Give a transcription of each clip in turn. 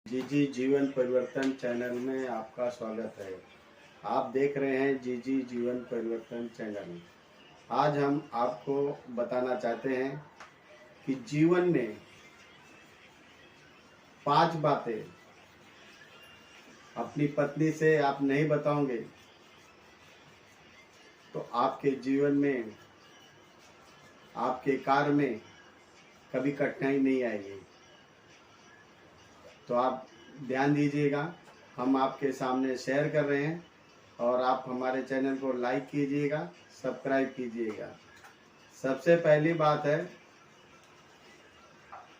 जी जी जीवन परिवर्तन चैनल में आपका स्वागत है। आप देख रहे हैं जी जी जीवन परिवर्तन चैनल। आज हम आपको बताना चाहते हैं कि जीवन में 5 बातें अपनी पत्नी से आप नहीं बताओगे तो आपके जीवन में, आपके कार्य में कभी कठिनाई नहीं आएगी। तो आप ध्यान दीजिएगा, हम आपके सामने शेयर कर रहे हैं और आप हमारे चैनल को लाइक कीजिएगा, सब्सक्राइब कीजिएगा। सबसे पहली बात है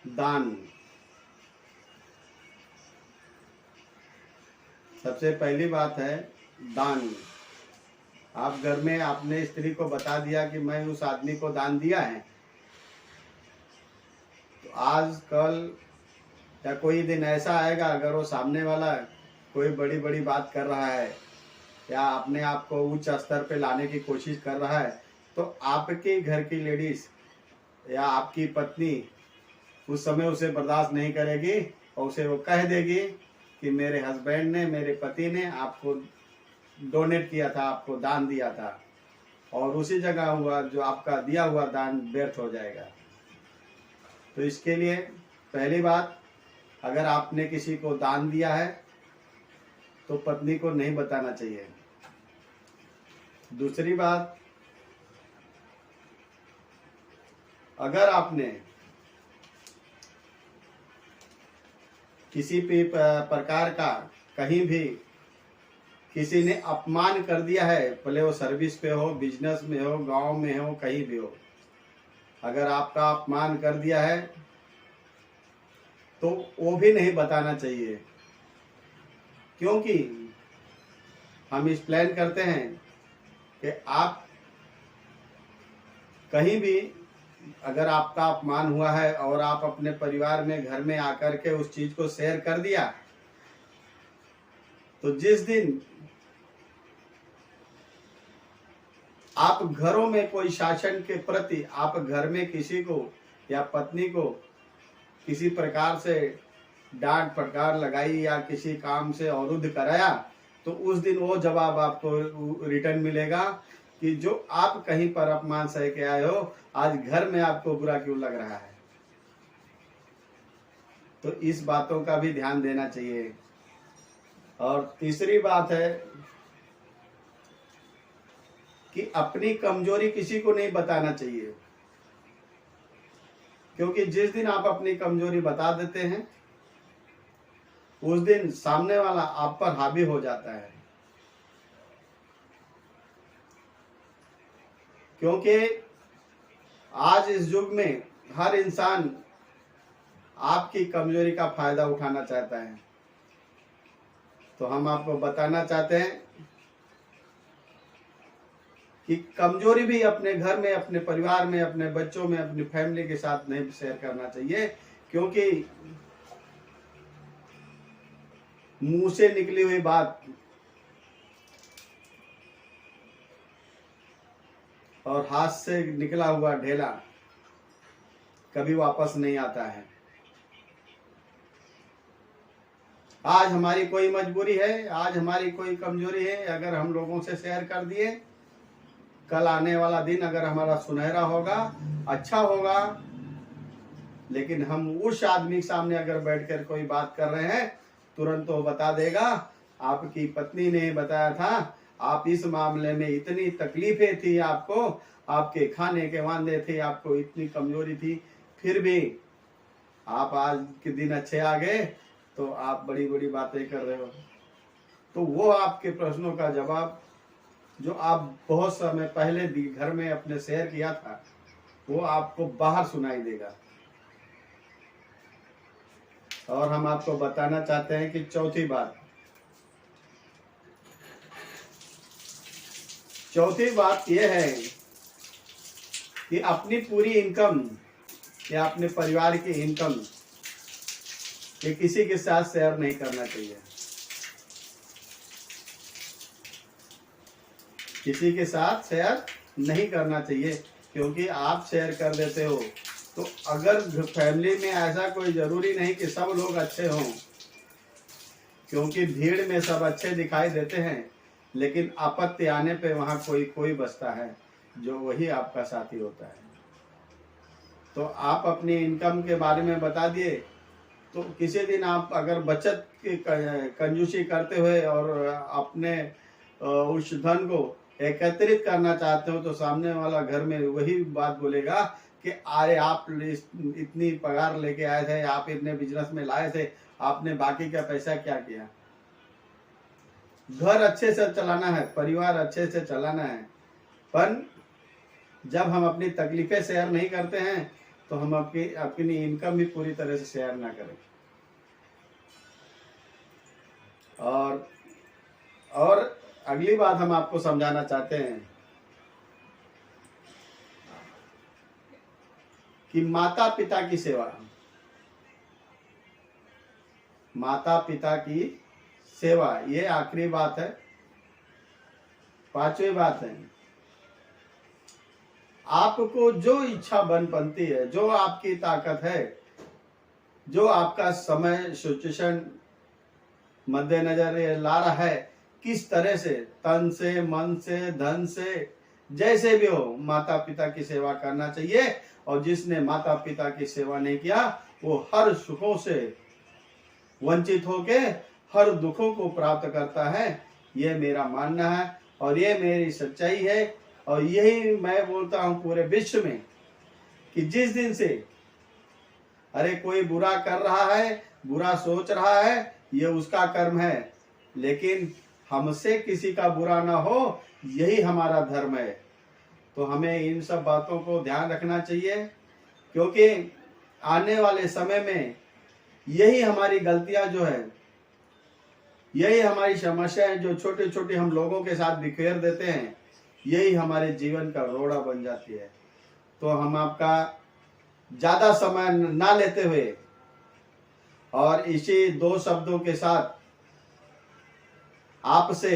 दान। सबसे पहली बात है दान। आप घर में आपने स्त्री को बता दिया कि मैं उस आदमी को दान दिया है, तो आज कल या कोई दिन ऐसा आएगा, अगर वो सामने वाला कोई बड़ी बड़ी बात कर रहा है या अपने आप को उच्च स्तर पे लाने की कोशिश कर रहा है, तो आपके घर की लेडीज या आपकी पत्नी उस समय उसे बर्दाश्त नहीं करेगी और उसे वो कह देगी कि मेरे हस्बैंड ने, मेरे पति ने आपको डोनेट किया था, आपको दान दिया था, और उसी जगह हुआ जो आपका दिया हुआ दान व्यर्थ हो जाएगा। तो इसके लिए पहली बात, अगर आपने किसी को दान दिया है तो पत्नी को नहीं बताना चाहिए। दूसरी बात, अगर आपने किसी भी प्रकार का कहीं भी किसी ने अपमान कर दिया है, भले वो सर्विस पे हो, बिजनेस में हो, गांव में हो, कहीं भी हो, अगर आपका अपमान कर दिया है तो वो भी नहीं बताना चाहिए। क्योंकि हम इस प्लान करते हैं कि आप कहीं भी अगर आपका अपमान हुआ है और आप अपने परिवार में, घर में आकर के उस चीज को शेयर कर दिया, तो जिस दिन आप घरों में कोई शासन के प्रति आप घर में किसी को या पत्नी को किसी प्रकार से डांट फटकार लगाई या किसी काम से अवरुद्ध कराया, तो उस दिन वो जवाब आपको रिटर्न मिलेगा कि जो आप कहीं पर अपमान सह के आए हो, आज घर में आपको बुरा क्यों लग रहा है। तो इस बातों का भी ध्यान देना चाहिए। और तीसरी बात है कि अपनी कमजोरी किसी को नहीं बताना चाहिए, क्योंकि जिस दिन आप अपनी कमजोरी बता देते हैं उस दिन सामने वाला आप पर हावी हो जाता है। क्योंकि आज इस युग में हर इंसान आपकी कमजोरी का फायदा उठाना चाहता है। तो हम आपको बताना चाहते हैं कि कमजोरी भी अपने घर में, अपने परिवार में, अपने बच्चों में, अपनी फैमिली के साथ नहीं शेयर करना चाहिए। क्योंकि मुंह से निकली हुई बात और हाथ से निकला हुआ ढेला कभी वापस नहीं आता है। आज हमारी कोई मजबूरी है, आज हमारी कोई कमजोरी है, अगर हम लोगों से शेयर कर दिए, कल आने वाला दिन अगर हमारा सुनहरा होगा, अच्छा होगा, लेकिन हम उस आदमी के सामने अगर बैठकर कोई बात कर रहे हैं, तुरंत वो बता देगा आपकी पत्नी ने बताया था, आप इस मामले में इतनी तकलीफें थी आपको, आपके खाने के वांदे थे, आपको इतनी कमजोरी थी, फिर भी आप आज के दिन अच्छे आ गए तो आप बड़ी बड़ी बातें कर रहे हो। तो वो आपके प्रश्नों का जवाब जो आप बहुत समय पहले घर में अपने शेयर किया था, वो आपको बाहर सुनाई देगा। और हम आपको बताना चाहते हैं कि चौथी बात यह है कि अपनी पूरी इनकम या अपने परिवार की इनकम ये किसी के साथ शेयर नहीं करना चाहिए। किसी के साथ शेयर नहीं करना चाहिए, क्योंकि आप शेयर कर देते हो तो अगर फैमिली में ऐसा कोई जरूरी नहीं कि सब लोग अच्छे हों, क्योंकि भीड़ में सब अच्छे दिखाई देते हैं, लेकिन आपत्ति आने पे वहां कोई बचता है, जो वही आपका साथी होता है। तो आप अपनी इनकम के बारे में बता दिए, तो किसी दिन आप अगर बचत की कंजूसी करते हुए और अपने उस धन को एकत्रित करना चाहते हो, तो सामने वाला घर में वही बात बोलेगा कि अरे आप इतनी पगार लेके आए थे, आप इतने बिजनेस में लाए थे, आपने बाकी का पैसा क्या किया। घर अच्छे से चलाना है, परिवार अच्छे से चलाना है, पर जब हम अपनी तकलीफें शेयर नहीं करते हैं तो हम अपनी इनकम भी पूरी तरह से शेयर ना करें। और अगली बात हम आपको समझाना चाहते हैं कि माता पिता की सेवा, माता पिता की सेवा, ये आखिरी बात है। पांचवी बात है, आपको जो इच्छा बन बनती है, जो आपकी ताकत है, जो आपका समय सिचुएशन मद्देनजर ला रहा है, किस तरह से, तन से, मन से, धन से, जैसे भी हो, माता पिता की सेवा करना चाहिए। और जिसने माता पिता की सेवा नहीं किया, वो हर सुखों से वंचित होके हर दुखों को प्राप्त करता है। ये मेरा मानना है और ये मेरी सच्चाई है। और यही मैं बोलता हूं पूरे विश्व में कि जिस दिन से अरे कोई बुरा कर रहा है, बुरा सोच रहा है, ये उसका कर्म है, लेकिन हमसे किसी का बुरा ना हो, यही हमारा धर्म है। तो हमें इन सब बातों को ध्यान रखना चाहिए, क्योंकि आने वाले समय में यही हमारी गलतियां जो है, यही हमारी समस्याएं जो छोटे छोटे हम लोगों के साथ बिखेर देते हैं, यही हमारे जीवन का रोड़ा बन जाती है। तो हम आपका ज्यादा समय ना लेते हुए और इसी दो शब्दों के साथ आपसे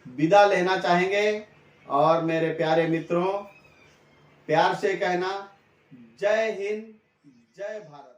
विदा लेना चाहेंगे। और मेरे प्यारे मित्रों, प्यार से कहना, जय हिंद, जय भारत।